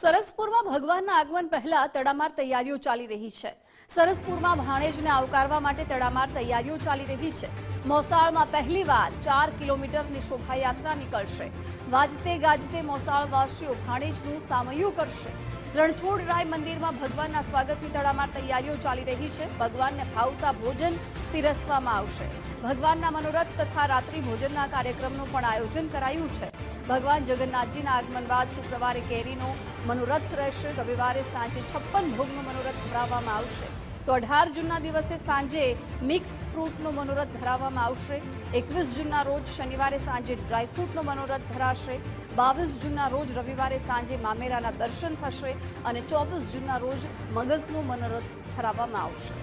સરસપુરમાં ભગવાનના આગમન પહેલા તડામાર તૈયારીઓ ચાલી રહી છે। સરસપુરમાં ભાણેજને આવકારવા માટે તડામાર તૈયારીઓ ચાલી રહી છે। મોસાળમાં પહેલીવાર 4 કિલોમીટરની શોભાયાત્રા નીકળશે। વાજતે ગાજતે મોસાળવાસીઓ ભાણેજનું સામૈયું કરશે। રણછોડરાય મંદિરમાં ભગવાનના સ્વાગતની તડામાર તૈયારીઓ ચાલી રહી છે। ભગવાનને ભાવતા ભોજન પીરસવામાં આવશે। ભગવાનના મનોરથ તથા રાત્રિ ભોજનના કાર્યક્રમનું પણ આયોજન કરાયું છે। ભગવાન જગન્નાથજીના આગમન બાદ શુક્રવારે કેરીનો મનોરથ રહેશે। રવિવારે સાંજે 56 ભોગનો મનોરથ ધરાવવામાં આવશે। તો 18 જૂનના દિવસે સાંજે મિક્સ ફ્રૂટનો મનોરથ ધરાવવામાં આવશે। 21 જૂનના રોજ શનિવારે સાંજે ડ્રાયફ્રૂટનો મનોરથ ધરાશે। 22 જૂનના રોજ રવિવારે સાંજે મામેરાના દર્શન થશે અને 24 જૂનના રોજ મગજનો મનોરથ ધરાવવામાં આવશે।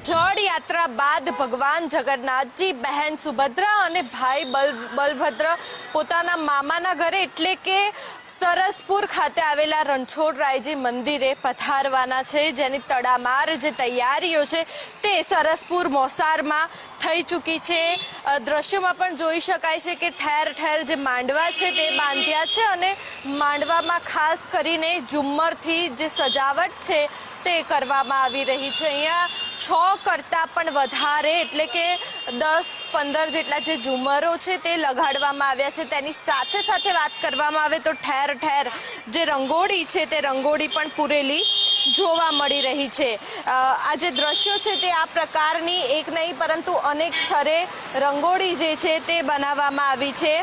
જળ યાત્રા બાદ ભગવાન જગન્નાથજી, બહેન સુભદ્રા અને ભાઈ બલભદ્ર પોતાના મામાના ઘરે એટલે કે સરસપુર ખાતે આવેલા રણછોડરાયજી મંદિરે પધારવાના છે, જેની તડામાર જે તૈયારીઓ છે તે સરસપુર મોસાળમાં થઈ ચૂકી છે। દ્રશ્યોમાં પણ જોઈ શકાય છે કે ઠેર ઠેર જે માંડવા છે તે બાંધ્યા છે અને માંડવામાં ખાસ કરીને ઝુમ્મરથી જે સજાવટ છે તે કરવામાં આવી રહી છે। અહીંયા 6 કરતાં પણ વધારે એટલે કે 10-15 જેટલા જે ઝુમ્મરો છે તે લગાડવામાં આવ્યા છે। તેની સાથે સાથે વાત કરવામાં આવે તો ઠેર ઠેર જે રંગોળી છે તે રંગોળી પણ પૂરેલી જોવા મળી રહી છે। આ જે દ્રશ્યો છે તે આ પ્રકારની એક નહીં પરંતુ અનેક સ્તરે રંગોળી જે છે તે બનાવવામાં આવી છે।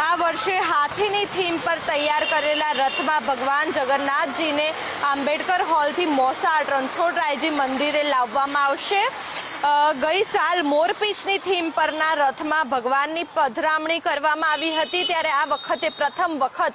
આ વર્ષે હાથીની થીમ પર તૈયાર કરેલા રથમાં ભગવાન જગન્નાથજીને આંબેડકર હોલથી મોસાળ રણછોડરાયજી મંદિરે લાવવામાં આવશે। ગઈ સાલ મોરપીંછની થીમ પરના રથમાં ભગવાનની પધરામણી કરવામાં આવી હતી, ત્યારે આ વખતે પ્રથમ વખત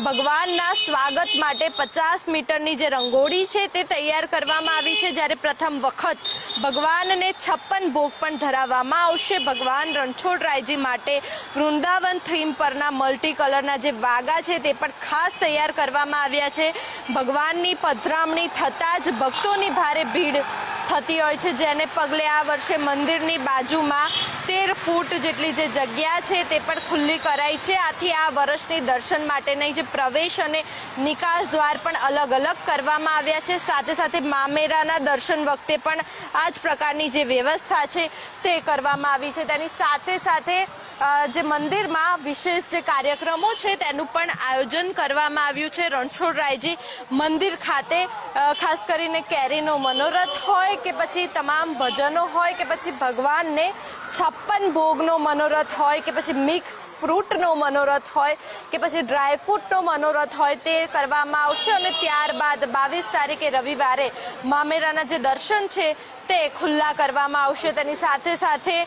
ભગવાનના સ્વાગત માટે 50 મીટરની જે રંગોળી છે તે તૈયાર કરવામાં આવી છે, જ્યારે પ્રથમ વખત ભગવાનને 56 ભોગ પણ ધરાવવામાં આવશે। ભગવાન રણછોડરાયજી માટે વૃંદાવન થીમ પરના મલ્ટી કલરના જે વાગા છે તે પણ ખાસ તૈયાર કરવામાં આવ્યા છે। ભગવાનની પધરામણી થતાં જ ભક્તોની ભારે ભીડ થતી હોય છે, જેને પગલે આ વર્ષે મંદિરની બાજુમાં 13 ફૂટ જેટલી જે જગ્યા છે તે પણ ખુલ્લી કરાઈ છે। આથી આ વર્ષની દર્શન માટેની જે પ્રવેશ અને નિકાસ દ્વાર પણ અલગ અલગ કરવામાં આવ્યા છે। સાથે સાથે મામેરાના દર્શન વખતે પણ આ જ પ્રકારની જે વ્યવસ્થા છે તે કરવામાં આવી છે। તેની સાથે સાથે જે મંદિરમાં વિશેષ જે કાર્યક્રમો છે તેનું પણ આયોજન કરવામાં આવ્યું છે। રણછોડરાયજી મંદિર ખાતે ખાસ કરીને કેરીનો મનોરથ હોય કે પછી તમામ ભજનો હોય કે પછી ભગવાનને 56 ભોગનો મનોરથ હોય કે પછી મિક્સ ફ્રૂટનો મનોરથ હોય કે પછી ડ્રાયફ્રૂટનો મનોરથ હોય તે કરવામાં આવશે અને ત્યારબાદ 22 તારીખે રવિવારે મામેરાના જે દર્શન છે તે ખુલ્લા કરવામાં આવશે। તેની સાથે સાથે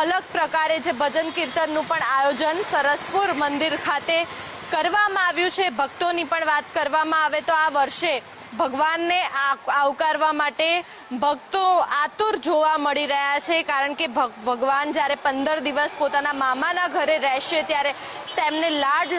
અલગ પ્રકારે જે ભજન કીર્તનનું પણ આયોજન સરસપુર મંદિર ખાતે કરવામાં આવ્યું છે। ભક્તોની પણ વાત કરવામાં આવે તો આ વર્ષે ભગવાનને આવકારવા માટે ભક્તો આતુર જોવા મળી રહ્યા છે, કારણ કે ભગવાન જ્યારે 15 દિવસ પોતાના મામાના ઘરે રહેશે ત્યારે તેમને લાડ